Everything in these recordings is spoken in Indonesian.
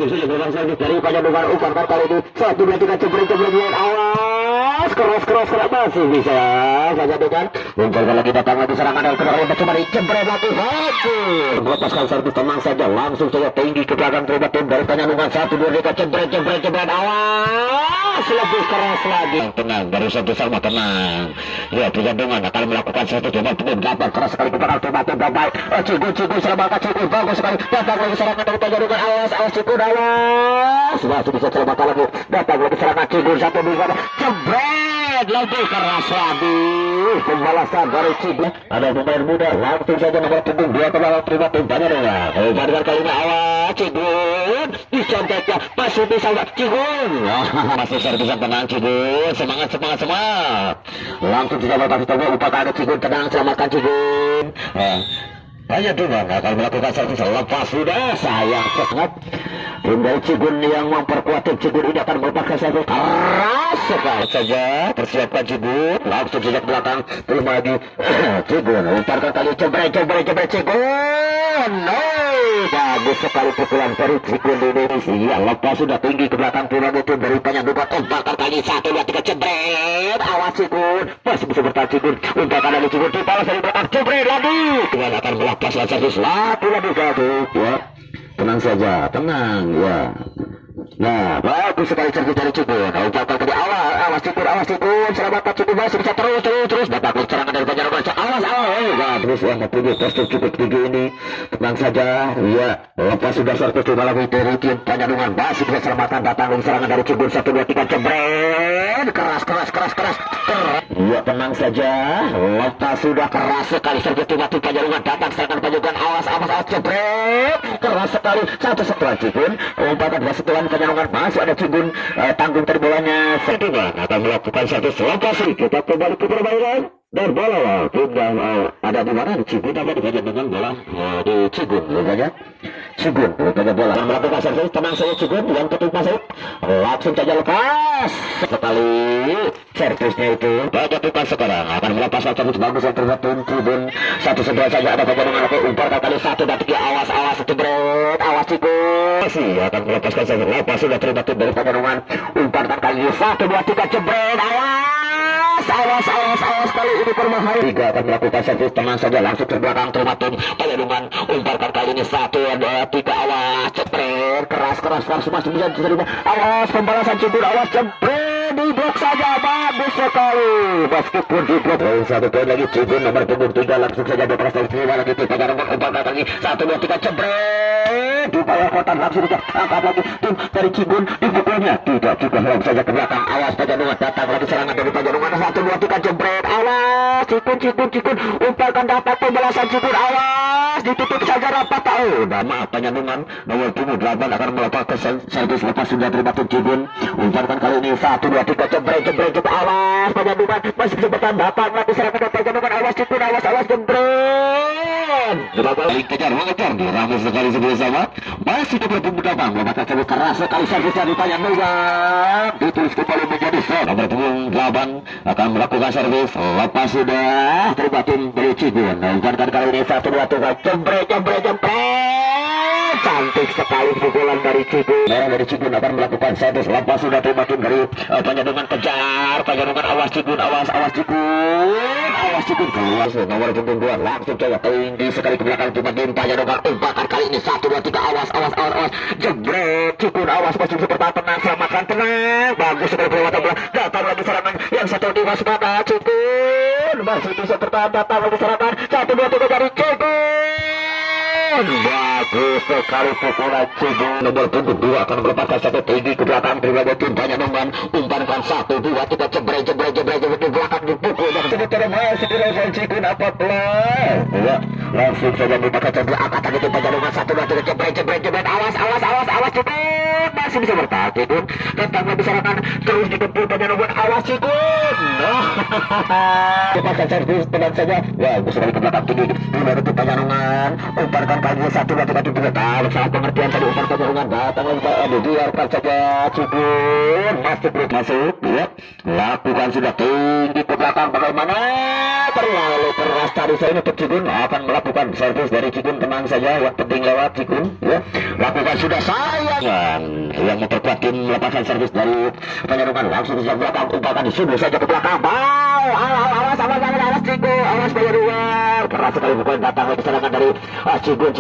masih saja gelombang servis dari Pajaduman umpan kali ini 1-2-3 jebret awas keras masih bisa Pajaduman umpan lagi datang lagi serangan dari kemarin coba dijebret lagi hancur melepaskan servis tenang saja langsung saja tinggi ke belakang terima tim dari Pajaduman 1-2-3 jebret awas lebih keras lagi tenang dari satu sama tenang ya Pajaduman akan melakukan satu coba tim dapat keras sekali ke belakang terima tim baik Cigun selamatkan Cigun bagus sekali datang lagi serangan dari Pajaduman awas Cigun awas masih bisa selamatkan lagi datang lagi serangan Cigun 1-2 jebret lebih keras lagi pembalasan dari Cigun ada pemain muda langsung saja nomor punggung 2 ke belakang terima tim Pajaduman jaringan kali ini awas Cigun diconteknya masih bisa Cigun masih serbisan tenang Cigun semangat langsung bisa berpasih coba upaya ada Cigun tenang selamatkan Cigun Pajaduman akan melakukan satu lepas sudah sayang sangat tim dari Cigun yang memperkuat tim Cigun ini akan merupakan satu keras sekali saja persiapkan Cigun langsung sejak belakang belum lagi Cigun umparkan kali jebret Cigun bagus sekali pukulan dari Cigun ini iya lepas sudah tinggi ke belakang tim dari Pajaduman umparkan kali 1-2-3 jebret awas Cigun masih bisa bertahan Cigun umparkan dari Cigun dibalas dari belakang jebret lagi Cigun akan melepas servis lagi ya tenang saja ya nah bagus sekali servis dari Cigun umparkan ke awal awas Cigun selamatkan Cigun masih bisa terus dapat serangan dari Pajaduman awas terus yang mempunyai postur cukup tinggi ini tenang saja ya lepas sudah servis lagi dari tim Pajaduman masih bisa selamatkan datang lagi serangan dari Cigun 1-2-3 jebret keras ya tenang saja lepas sudah keras sekali servis tim Pajaduman datang serangan Pajaduman awas jebret keras sekali satu setelah Cigun umpan dua setelah Pajaduman masih ada Cigun tanggung tadi bolanya Pajaduman akan melakukan satu lepas kita kembali ke perbaikan dan bola tinggal ada di mana di Cigun apa di Pajaduman bola di Cigun Cigun bola akan melakukan servis tenang saja Cigun yang ketimpa saya langsung saja lepas sekali servisnya itu Pajaduman sekarang akan melepas servis bagus yang terhadap Cigun satu sebelah saja ada Pajaduman lagi umpan kali 1 dan 3 awas jebret awas Cigun masih akan melepaskan servis lepas sudah terhadap dari Pajaduman umpan kali 1-2-3 jebret awas kali ini berbahaya 3 akan melakukan servis tenang saja langsung terbelakang terima tim Pajaduman umparkan kali ini 1-2-3 awas jebret keras masih bisa diterima awas pembalasan Cigun awas jebret di blok saja bagus sekali meskipun di blok satu poin lagi Cigun nomor punggung 3 langsung saja berprestasi terima lagi tim Pajaduman umparkan kali 1-2-3 jebret di bawah kotak langsung angkat lagi tim dari Cigun dipukulnya tidak juga langsung saja ke belakang awas Pajaduman datang lagi serangan dari Pajaduman 1-2-3 jebret awas Cigun umparkan dapat pembalasan Cigun awas ditutup saja rapat maaf Pajaduman nomor punggung 8 akan melakukan servis lepas sudah terima tim Cigun umparkan kali ini 1-2-3 jebret awas Pajaduman masih bisa bertahan dapat lagi serangan dari Pajaduman awas Cigun awas jebret mengejar ramai sekali sebelah sama masih nomor punggung 8 melakukan servis keras sekali servis dari Pajaduman ditulis kembali menjadi set nomor punggung 8 akan melakukan servis lepas sudah terima tim dari Cigun umparkan kali ini 1-2-3 jebret cantik sekali pukulan dari Cigun dari Cigun akan melakukan servis lepas sudah terima tim dari Pajaduman kejar Pajaduman awas Cigun keluar nomor punggung 2 langsung coba tinggi sekali ke belakang tim Pajaduman umparkan kali ini 1-2-3 awas jebret Cigun awas masih bisa bertahan tenang selamatkan tenang bagus sekali pelewatan bola datang lagi serangan yang satu di waspada Cigun masih bisa bertahan datang lagi serangan 1-2-3 dari Cigun bagus sekali pukulan Cigun nomor punggung 2 akan melepaskan satu tinggi ke belakang dari tim Pajaduman umpankan 1-2-3 jebret di belakang dipukul dan sebetulnya masih di level Cigun apabila langsung saja dipakai ke belakang tadi tim Pajaduman 1-2-3 jebret awas Cigun masih bisa bertahan Cigun datang lebih serangan terus dikepul Pajaduman awas Cigun dipakai servis tenang saja bagus sekali ke belakang tinggi dari tim Pajaduman umpankan kali 1-2-3 tahu salah pengertian tadi umpan Pajaduman datang lagi biarkan saja Cigun masuk ya lakukan sudah tinggi ke belakang bagaimana terlalu keras tadi saya untuk Cigun akan melakukan servis dari Cikun, tenang saja, yang penting lewat Cikun ya. Lakukan sudah sayang yang memperkuat tim melepaskan servis dari Penyerungan, langsung ke belakang, umpan disuduh saja ke belakang. Awas Cikun, awas Penyerungan, keras sekali pukulan datang lagi serangan dari Cikun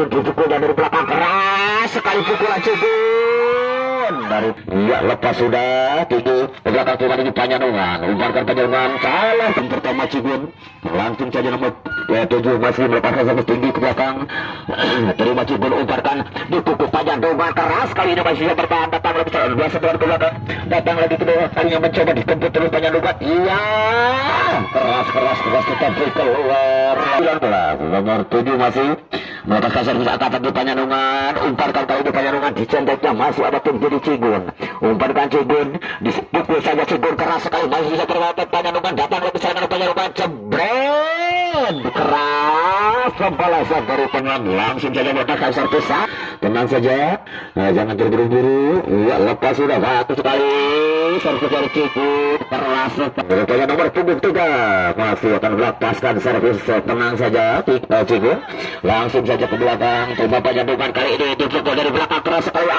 dipukul dari belakang, keras sekali pukulan Cikun dari lepas sudah tinggi ke belakang kembali di Penyerungan, umpankan Penyerungan, salah yang pertama Cikun, langsung saja nomor 7 masih melepaskan servis tinggi ke belakang, terima Cikun, umpankan dipukul Penyerungan, keras kali ini masih bertahan, datang lagi biasa ke belakang, datang lagi kedua kalinya mencoba dikemput terus Penyerungan, iya keras tetap keluar. 19 nomor 7 masih melepaskan servis angkatan di Penyerungan, umpankan kali di Penyerungan, dicendeknya masih ada tim jadi Cikun, umpankan Cikun, dipukul saja Cikun, keras sekali masih bisa terwatet Penyerungan, datang lagi serangan Penyerungan, jebret keras pembalasan dari Pengan, langsung saja melepaskan servis. Tenang saja, jangan terburu-buru, lepas sudah, bagus sekali servis dari Cikun, keras rupanya nomor punggung 3 masih akan melepaskan servis. Tenang saja Cikun, langsung saja ke belakang, coba Penyerungan kali ini dipukul dari belakang, keras sekali,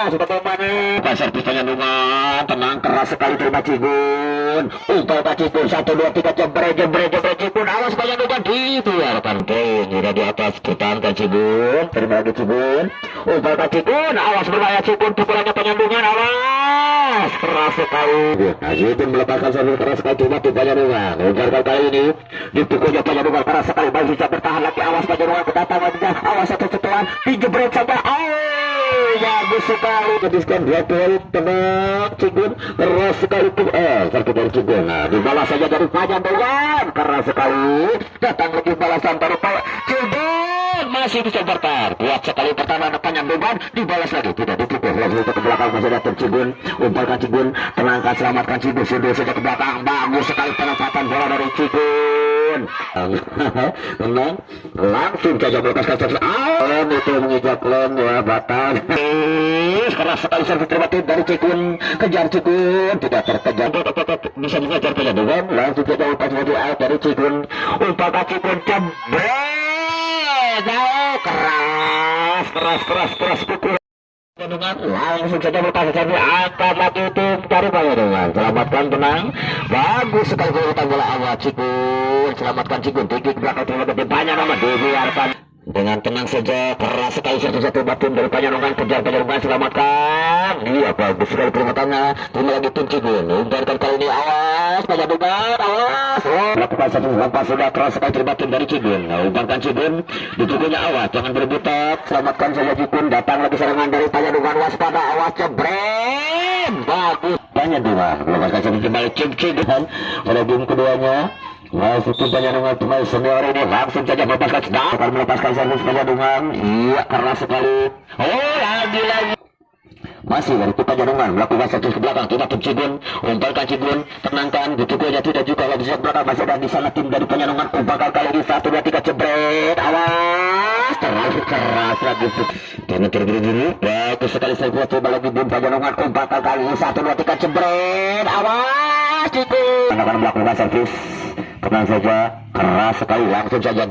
sudah kemana servis Penyerungan, tenang, keras sekali terima Cikun, umpan Cikun 1, 2, 3 jebret Cikun, awas Penyerungan dikeluarkan poin, sudah di atas, pertahankan Cikun, terima lagi Cikun, umpan Cikun, awas berbahaya Cikun, pukulannya Penyerungan, awas keras sekali. Cikun melepaskan servis keras sekali cuma di Penyerungan, umpan kali ini dipukulnya Penyerungan, keras sekali masih bisa bertahan lagi, awas Penyerungan kedatangan, awas satu sentuhan dijebret saja, bagus sekali, kediskan 2 poin, tenang Cikun, keras sekali servis dari Cikun, dibalas saja dari Penyerungan, keras sekali, datang lagi balasan dari Cikun, masih bisa bertahan, kuat sekali pertahanan Penyerungan, dibalas lagi, tidak dipukul lagi ke belakang, masih datang Cikun, umpankan Cikun, tenangkan, selamatkan Cikun, sudah saja ke belakang, bagus sekali penempatan bola dari Cikun, tenang, langsung saja melepaskan servis, itu menginjak lem ya, batal, keras sekali servis terbatin dari Cikun, kejar Cikun, tidak terkejar, bisa mengejar Penyerungan, langsung saja umpan dari Cikun, umpan Cikun, jebret, keras pukul Penyerungan, langsung saja berpakai servis, angkat lagi tim dari Penyerungan, selamatkan, tenang, bagus sekali perebutan bola awal Cikun, selamatkan Cikun, tinggi ke belakang terhadap banyak nama dibiarkan dengan tenang saja, keras sekali satu batin dari Penyerungan, kejar Penyerungan, selamatkan, iya bagus sekali perbuatannya, terima lagi tim Cikun, umpankan kali ini, awas Penyerungan, awas, lakukan satu lampas sudah, keras sekali terbatin dari Cikun, umpankan Cikun, dipukulnya, awas jangan berebutan, selamatkan saja Cikun, datang lagi serangan dari Penyerungan, waspada, awas jebret, bagus Penyerungan, lepaskan satu kembali Cikun pada game keduanya. Masih tim Penyerungan pemain senior ini langsung saja melepaskan, akan melepaskan servis Penyerungan, iya keras sekali, lagi masih dari tim Penyerungan melakukan servis ke belakang, tidak tim Cikun, umpankan Cikun, tenangkan, dipukulnya tidak juga lagi di belakang, masih ada di sana tim dari Penyerungan, umpankan kali ini 1, 2, 3 jebret, awas terlalu keras lagi, jangan terburu-buru, bagus sekali servis, coba lagi tim Penyerungan, umpankan kali ini 1, 2, 3 jebret, awas Cikun, akan melakukan servis, tenang saja, keras sekali, langsung saja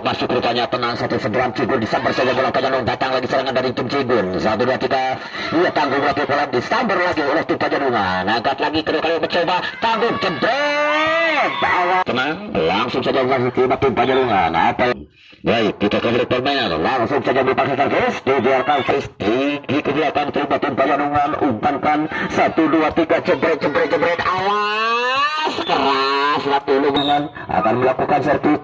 masuk rupanya, tenang satu seberang Cikun, disambar saja bola Penyerungan, datang lagi serangan dari tim Cikun, 1, 2, 3, iya tanggung lagi bola, disambar lagi oleh tim Penyerungan, angkat lagi kedua kali mencoba, tanggung, jebret, tenang, langsung saja masuk tim Penyerungan, baik, kita kembali permainan, langsung saja melepaskan servis, dibiarkan servis tinggi ke belakang, tim Penyerungan, umpankan 1, 2, 3 jebret, awas keras lagi dengan akan melakukan servis,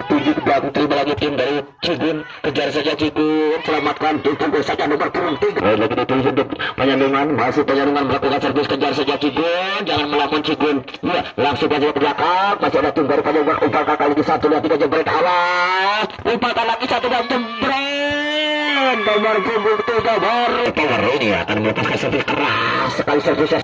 tinggi ke belakang, terima lagi tim dari Cikun, kejar saja Cikun, selamatkan, ditunggu saja nomor 3, lagi dituju untuk Penyerungan, masih Penyerungan melakukan servis, kejar saja Cikun, jangan melawan Cikun, ya, langsung saja ke belakang, masih ada tim dari Penyerungan, umpankan kali ini 1, 2, 3 jebret, awas, umpankan lagi 1, 2, jebret, nomor punggung 3 baru Power ini akan melepaskan servis keras sekali servisnya.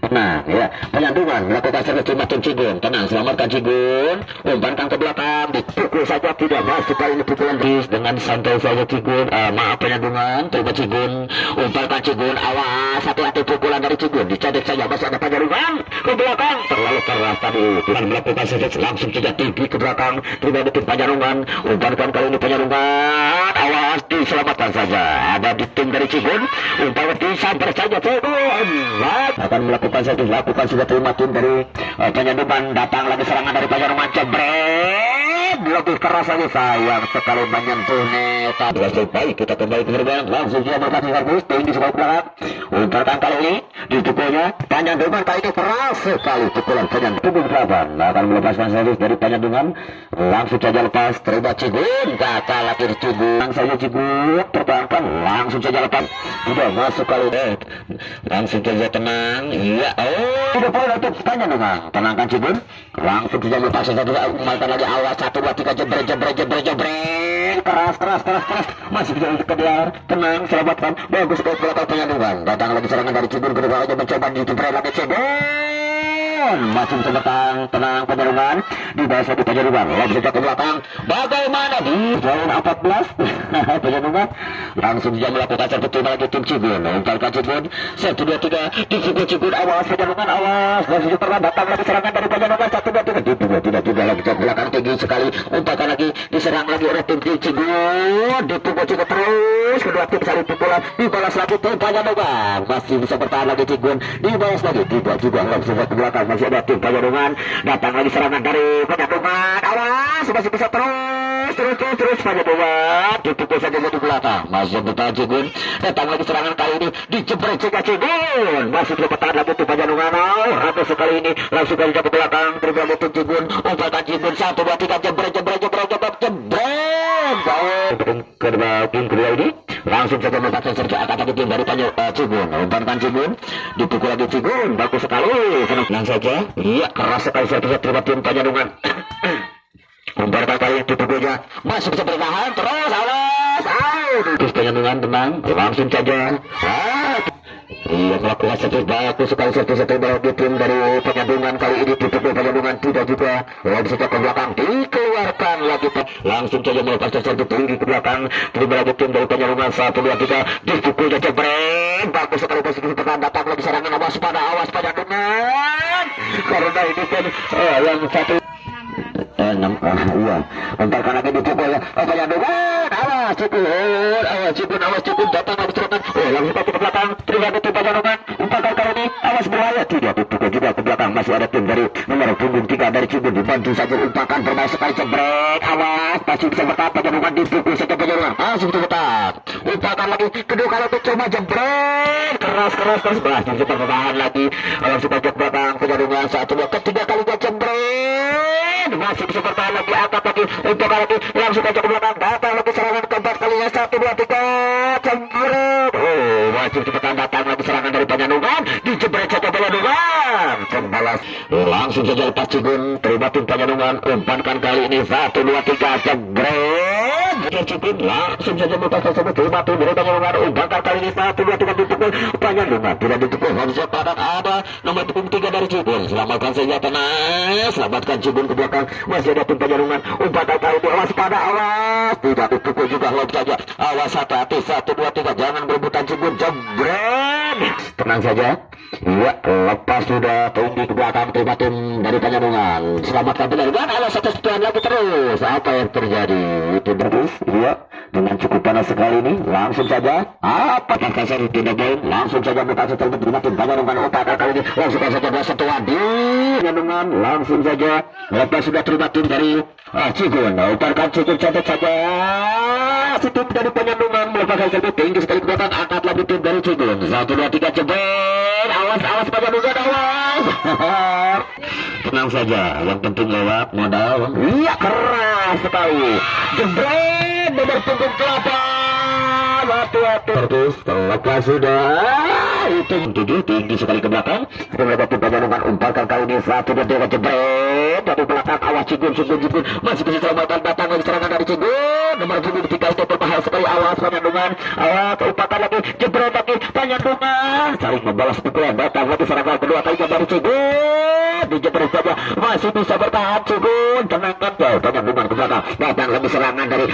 Tenang ya, penyandungan melakukan servis tim Cigun. Tenang, selamatkan Cigun. Umpankan ke belakang, dipukul saja, tidak masuk kali ini pukulan dengan santai saja Cigun. Maaf penyandungan, terima Cigun. Umpankan Cigun, awas, hati-hati pukulan dari Cigun. Dicadek saja, masih ada penyandungan ke belakang. Terlalu keras tadi, dengan melakukan servis langsung saja tinggi ke belakang. Terima di tim penyandungan. Umpankan kali ini penyandungan, awas, diselamatkan saja. Ada di tim dari Cigun. Umpankan disamper saja Cigun. Akan melakukan satu lakukan sudah terima tim dari penyandungan. Datang lagi serangan dari penyandungan, jebret lebih keras lagi, sayang sekali menyentuh neta. Berhasil baik, kita kembali ke gerbang langsung dia berkati Harmus tinggi sebelah belakang. Umpankan kali ini dipukulnya penyandungan, kali ini keras sekali pukulan penyandungan. Delapan akan melepaskan servis dari penyandungan, langsung saja lepas, terima Cigun, gagal lagi Cigun, langsung saja Cigun tertahankan, langsung saja lepas, tidak masuk kali ini, langsung saja tenang. Iya, tidak boleh untuk penyandungan, tenangkan Cigun, langsung saja melepaskan satu, umalkan lagi, awas 1, 2, 3, jebret, keras, masih bisa untuk keluar, tenang, selamatkan, bagus baik belakang penyandungan. Datang lagi serangan dari Cigun, kedua aja mencoba dijebret lagi Cigun, masih bisa bertahan, tenang penyandungan, di bawah di penyandungan, lagi saja ke belakang, bagaimana di poin 14 penyandungan, langsung dia melakukan satu tim lagi tim Cigun, umpankan Cigun, 1, 2, 3, dipukul Cigun, awas penyandungan, awas, masih pernah datang lagi serangan dari penyandungan, 1, 2, 3, tidak juga lagi ke belakang tinggi sekali, umpankan lagi, diserang lagi oleh tim Cigun, dipukul Cigun terus, kedua tim saling pukulan, dibalas lagi tim penyandungan, masih bisa bertahan lagi Cigun, dibalas lagi, tidak juga langsung ke belakang, masih ada tim penyandungan, datang lagi serangan dari penyandungan, awas, masih bisa terus penyandungan, dipukul saja di belakang, masih bertahan Cigun, datang lagi serangan kali ini, dijebret juga Cigun, masih bisa bertahan lagi tim penyandungan, rata sekali ini, langsung saja ke belakang, terima lagi tim Cigun, umpankan Cigun, 1, 2, 3, jebret, kedua tim kedua ini, langsung saja melepaskan servis akan lagi tim dari Cigun, umpankan Cigun, dipukul lagi Cigun, bagus sekali, tenang saja, iya keras sekali servis terima tim penyandungan. Umpankan kali ini dipukulnya, masih bisa bertahan terus, awas, terus penyandungan tenang, langsung saja, iya melakukan servis bagus sekali, servis bagi tim dari penyandungan, kali ini dipukul penyandungan, tidak juga, langsung saja ke belakang, dikeluarkan lagi, langsung saja melepaskan servis tinggi ke belakang, terima lagi tim dari penyandungan, 1, 2, 3, dipukul saja jebret, bagus sekali posisi tekan, datang lagi serangan, awas penyandungan, karena ini kan yang satu. Iya, umpankan lagi dipukul penyandungan, awas Cigun, datang lagi serangan, langsung ke belakang, terima lagi tim penyandungan, umpankan kali ini, awas berbahaya, tidak dipukul juga ke belakang, masih ada tim dari nomor punggung 3 dari Cigun, dibantu saja umpankan, bermain sekali jebret, awas, masih bisa bertahan penyandungan, dipukul saja penyandungan, masih bisa bertahan, umpankan lagi, kedua kali coba jebret, keras, masih bisa bertahan lagi, langsung ke belakang penyandungan, 1, 2, ketiga kalinya jebret, masih bisa bertahan lagi, angkat lagi, untuk lagi, langsung aja ke belakang, datang lagi serangan keempat kalinya, 1, 2, 3, jebret, masih cepetan datang lagi serangan dari penyandungan, dijebret saja penyandungan, pembalas, langsung saja lepas Cigun, terima tim penyandungan, umpankan kali ini, 1, 2, 3, jebret, Cigun, langsung saja melepaskan semua, terima tim dari penyandungan, umpankan kali ini, 1, 2, 3, dipukul penyandungan, tidak dipukul, harusnya padat ada nomor punggung 3 dari Cigun, selamatkan saja tenang, selamatkan Cigun ke belakang, masih ada tim penyandungan, umpankan kali ini, awas pada, awas, tidak dipukul juga, langsung saja, awas hati-hati, 1, 2, 3, jangan berebutan Cigun, jebret, tenang saja, iya, lepas sudah, tunggu ke belakang, terima tim dari penyandungan, selamatkan penyandungan, alas satu setuan lagi terus, apa yang terjadi, itu terus, iya, dengan cukup panas sekali ini, langsung saja, apakah kasar tidak boleh, langsung saja berkasih terima tim penyandungan, umpankan kali ini, langsung saja dua setuan di penyandungan, langsung saja, lepas sudah terima tim dari Cigun, umpankan Cigun cantik saja, si tim dari penyandungan melepaskan servis tinggi sekali ke belakang, angkat lagi tim dari Cigun, 1, 2, 3, jebret, awas penyandungan, awas, tenang saja, yang penting lewat modal, iya keras sekali, jebret, nomor punggung 8, hati-hati terus terlepas sudah itu tinggi sekali ke belakang sudah mendapati Penyandungan umpankan kali ini satu dan dua jebret dari belakang awas Cigun masih bisa selamatkan datang lagi serangan dari Cigun nomor 7 ketika itu berbahaya sekali awas Penyandungan awas umpankan lagi jebret lagi Penyandungan saling membalas pukulan datang lagi serangan kedua kalinya dari Cigun dijebret saja masih bisa bertahan Cigun tenangkan jauh Penyandungan ke belakang datang lagi serangan dari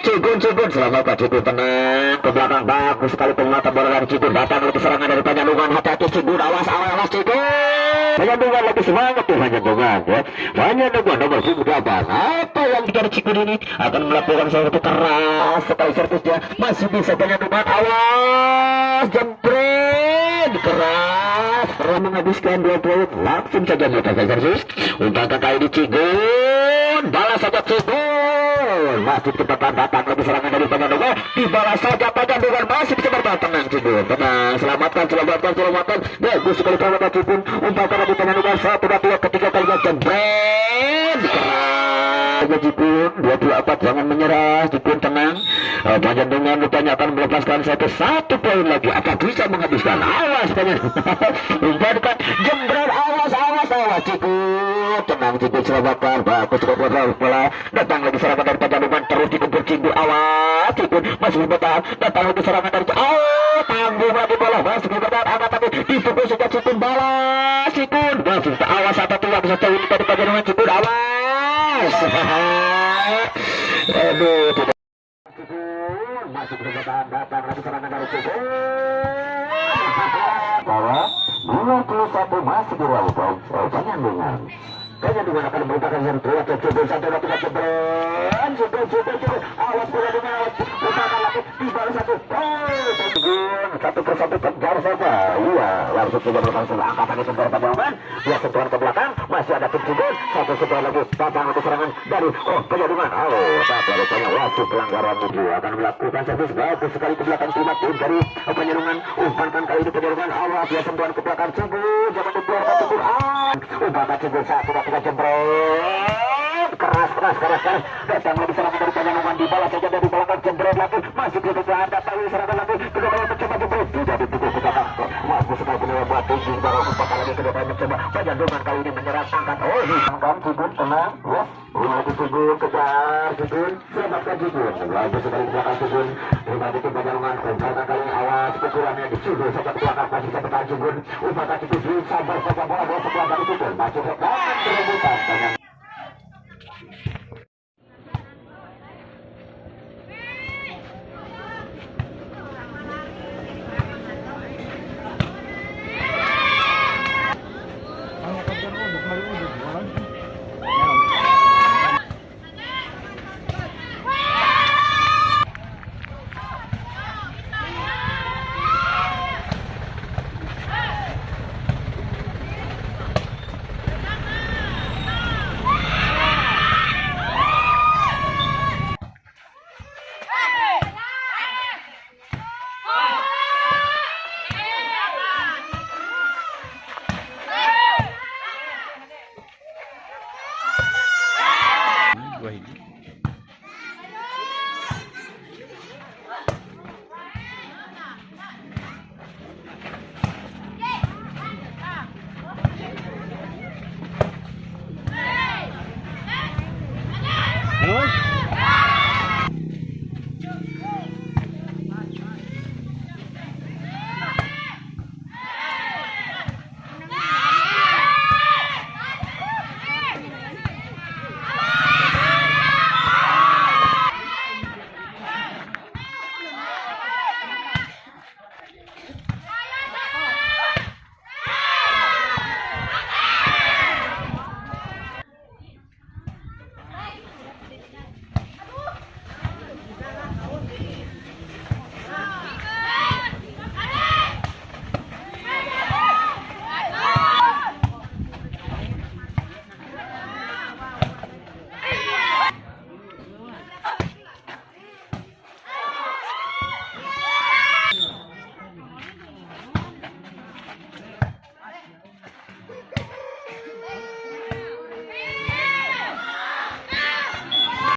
Cigun selamatkan Cigun tenang ke belakang bagus sekali penguatan bola dari Cigun datang lagi serangan dari Penyandungan hati-hati Cigun awas Cigun Penyandungan lagi semangat tuh Penyandungan ya Penyandungan nomor 8 apa yang dicari Cigun ini akan melakukan sesuatu keras sekali servisnya masih bisa Penyandungan awas jempret keras menghabiskan 2 poin langsung saja melakukan servis untuk kali ini Cigun balas saja Cigun masih kecepatan datang lagi serangan dari Penyandungan dibalas saja Penyandungan masih bisa bertahan tenang Cigun tenang selamatkan bagus sekali perawatan Cigun umpatan lagi Penyandungan 1-2 ketiga kalinya jembret keras Cigun 24 jangan menyerah Cigun tenang Penyandungan rupanya akan melepaskan satu poin lagi akan bisa menghabiskan awas Penyandungan umpatan jembret awas Cigun tenang Cigun selamatkan bagus sekali bola datang lagi serangan dari Penyandungan terus dikebur Cigun awas Cigun masih bertahan datang lagi serangan dari tanggung lagi bola masih bertahan angkat tapi dipukul saja Cigun balas Cigun masih awas satu lagi satu ini dari Penyandungan Cigun awas aduh tidak Cigun masih bertahan datang lagi serangan dari Cigun bahwa 21 masih di bawah Penyandungan akan merupakan yang tua Cigun satu lagi jebret Cigun awas Penyandungan awas upakan lagi dibalas satu Cigun satu persatu kejar saja iya langsung saja berlangsung angkat lagi sentuhan Penyandungan dia sentuhan ke belakang masih ada Cigun satu sentuhan lagi datang lagi serangan dari Penyandungan tapi rupanya wasit pelanggaran itu akan melakukan servis bagus sekali ke belakang terima pun dari Penyandungan umpankan kali ini Penyandungan awas dia sentuhan ke belakang Cigun jangan dibiarkan Cigun umpatan Cigun satu jembret keras datang lagi serangan dari Penyandungan dibalas saja dari belakang jembret lagi masih bertahan datang lagi serangan lagi kedua kali mencoba jembret tidak dipukul ke belakang bagus sekali penyerang batu baru umpatan lagi kedua kali mencoba Penyandungan kali ini menyerang angkat diangkat Cigun tenang ya lagi Cigun kejar Cigun selamatkan Cigun bagus sekali belakang Cigun kembali ke Penyandungan umpatan kali ini awas pukulannya disuruh saja ke belakang masih bisa bertahan Cigun umpatan Cigun sabar saja bola sebelah dari Cigun masih bertahan perebutan